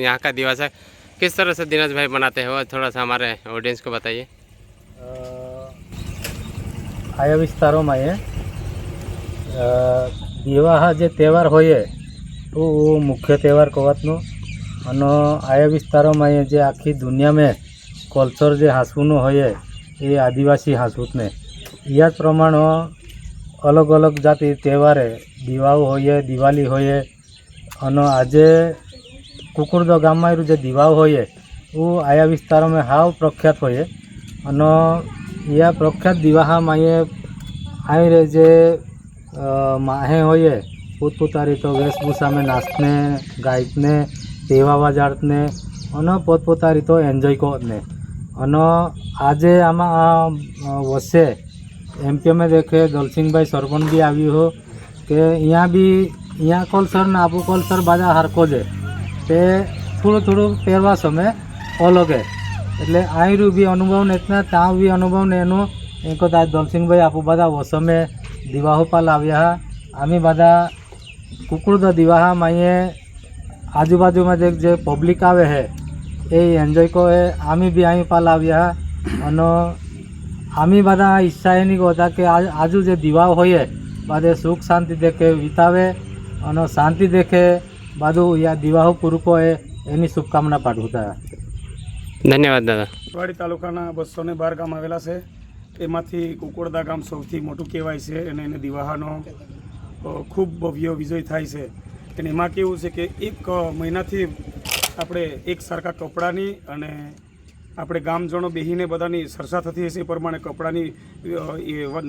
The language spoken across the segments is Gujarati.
यहाँ का दिवस है, किस तरह से दिनेश भाई मनाते हैं वो थोड़ा सा हमारे ऑडियंस को बताइए। आया विस्तारों में विवाह जे तहेवार होय तो वो मुख्य तहेवार कहवातनो अने आया विस्तारों में जे आखी दुनिया में कल्चर जे हांसवूनो होय ये आदिवासी हांसवूत ने या प्रमाण अलग अलग जाति तहेवारे दिवाळ होय दिवाली होय अने आजे कुकुरदो गाम में जे दिवाळ होय वो आया विस्तारों में हाव प्रख्यात होय अने या प्रख्यात दिवाहा माये आई रे जे माहे होय पोतपोतानी तो वेशभूषा में नाचने गायने तेवा वजाड़ने अने पोतपोतानी तो एन्जॉय करने अने आजे आमा वसे एमपी में देखे दलसिंह भाई सरपंच भी आवी हो के यहाँ कल्चर ने आपू कल्चर बाजा हरको जे ते थोड़ो थोड़ो पहरवा समय अलग है એટલે આયરું બી અનુભવ ને એટલા ત્યાં બી અનુભવ ને એનો એક જ દલસિંહભાઈ આપું બધા વસમે દિવાહો પાલ આવ્યા આમે બધા કુકુરદા દિવાહા માઈએ આજુબાજુમાં જે પબ્લિક આવે હે એ એન્જોય કરે આમે બી અહીં પાલ આવ્યા અને આમે બધા ઈચ્છા એની હતા કે આજુ જે દિવાહ હોય બધે સુખ શાંતિ દેખે વિતાવે અને શાંતિ દેખે બધું યા દિવાહો પૂરું કરે એની શુભકામના પાઠવતા। धन्यवाद दादा। વાડી તાલુકાના 212 ગામ આવેલા છે એમાંથી કુકુરદા ગામ સૌથી મોટું કહેવાય છે અને એને દિવાહાનો ખૂબ ભવ્ય વિજય થાય છે અને એમાં કેવું છે કે એક મહિનાથી આપણે એક સરખા કપડાની અને આપણે ગામજનો બેહીને બધાની ચર્ચા થતી હશે એ પ્રમાણે કપડાની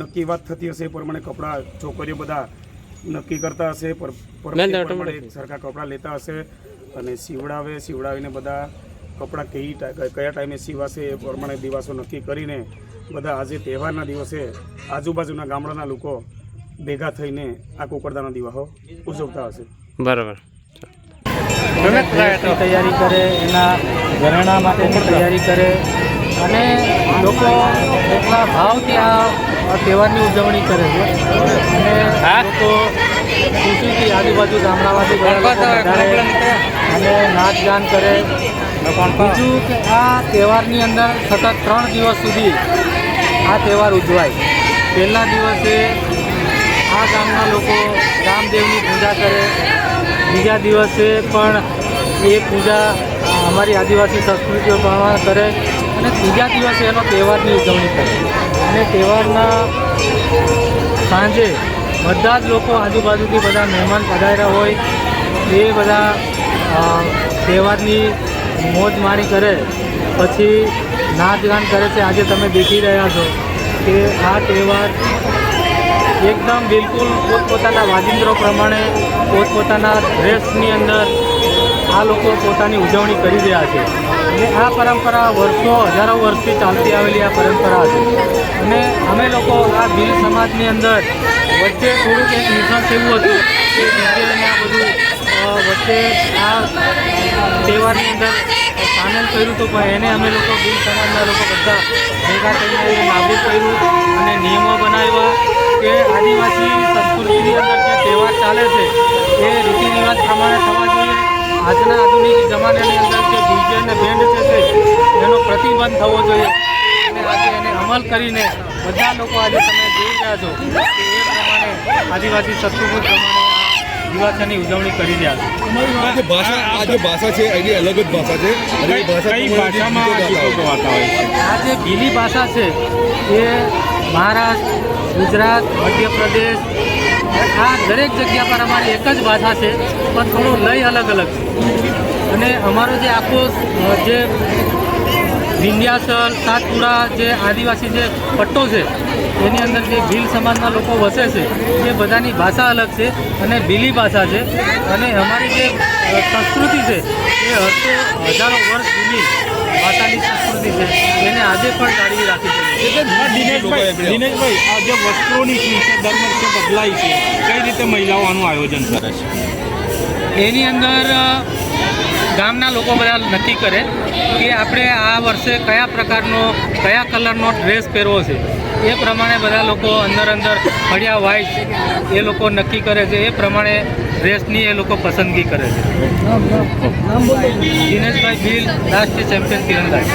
નક્કી વાત થતી હશે એ પ્રમાણે કપડા છોકરીઓ બધા નક્કી કરતા હશે પ્રમાણે એક સરખા કપડા લેતા હશે અને સીવડાવીને બધા કપડાં કયા ટાઈમે સીવાશે એ પ્રમાણે દિવસો નક્કી કરીને બધા આજે તહેવારના દિવસે આજુબાજુના ગામડાના લોકો ભેગા થઈને આ કુકરદાના દિવાહો ઉજવતા હશે। બરાબર। તૈયારી કરે એના ઘરેણા માટેની તૈયારી કરે અને લોકો એટલા ભાવથી આ તહેવારની ઉજવણી કરે છે અને લોકો ખુશીથી આજુબાજુ ગામડામાંથી બધા અને નાચ ગાન કરે। બીજું કે આ તહેવારની અંદર સતત 3 દિવસ સુધી આ તહેવાર ઉજવાય। પહેલા દિવસે આ ગામના લોકો રામદેવની પૂજા કરે, બીજા દિવસે પણ એ પૂજા અમારી આદિવાસી સંસ્કૃતિઓ પ્રમાણે કરે અને ત્રીજા દિવસે એનો તહેવારની ઉજવણી કરે અને તહેવારના સાંજે બધા જ લોકો આજુબાજુથી બધા મહેમાન પધાર્યા હોય એ બધા તહેવારની મોજ માણી करे પછી नाच गान करे છે। આજે તમે દેખી રહ્યા છો કે આ તહેવાર એકદમ બિલકુલ પોતપોતાના વાજિંત્રો પ્રમાણે પોતપોતાના ડ્રેસની અંદર આ લોકો પોતાની ઉજવણી કરી રહ્યા છે અને આ પરંપરા વર્ષો હજારો વર્ષથી ચાલતી આવેલી આ પરંપરા છે અને અમે લોકો આ ભીલ સમાજની અંદર વચ્ચે થોડુંક એક નિશાન એવું હતું કે ડીજેને આ બધું વચ્ચે આ તહેવારની અંદર સામેલ કર્યું હતું પણ એને અમે લોકો ભીલ સમાજના લોકો બધા ભેગા થઈને એને નાબૂદ કર્યું અને નિયમો બનાવ્યા કે આદિવાસી સંસ્કૃતિની અંદર જે તહેવાર ચાલે છે એ રીતિ રિવાજ પ્રમાણે થવા જોઈએ। આજના આધુનિક જમાનાની અંદર જે ડીજે અને બેન્ડ છે એનો પ્રતિબંધ થવો જોઈએ અને આજે એને અમલ કરીને બધા લોકો આજે તમે જોઈ રહ્યા છો કે એ પ્રમાણે આદિવાસી સંસ્કૃતિ પ્રમાણે દિવાસાની ઉજવણી કરી રહ્યા છે। ભાષા છે એની અલગ જ ભાષા છે અને એ ભાષા કઈ ભાષામાં ગીતો ગાતા હોય છે? આ જે ભીલી ભાષા છે એ મહારાષ્ટ્ર, ગુજરાત, મધ્યપ્રદેશ આ દરેક જગ્યા પર અમારી એક જ ભાષા છે પણ થોડો લય અલગ અલગ છે અને અમારો જે આખો જે વિંધ્યાચલ સાતપુરા જે આદિવાસી જે પટ્ટો છે એની અંદર જે ભીલ સમાજના લોકો વસે છે એ બધાની ભાષા અલગ છે અને ભીલી ભાષા છે અને અમારી જે સંસ્કૃતિ છે એ હજારો વર્ષ જૂની ભાષાની સંસ્કૃતિ છે એને આજે પણ જાળવી રાખી છે। દિનેશભાઈ આ જે વસ્ત્રોની છે દર વર્ષે બદલાય છે કઈ રીતે મહિલાઓ આનું આયોજન કરે છે? એની અંદર ગામના લોકો બધા નક્કી કરે કે આપણે આ વર્ષે કયા પ્રકારનો કયા કલરનો ડ્રેસ પહેરવો છે એ પ્રમાણે બધા લોકો અંદર ફળિયા વાઇઝ એ લોકો નક્કી કરે છે, એ પ્રમાણે ડ્રેસની એ લોકો પસંદગી કરે છે. દિનેશભાઈ ભીલ, રાષ્ટ્રીય ચેમ્પિયન તીરંદાજ.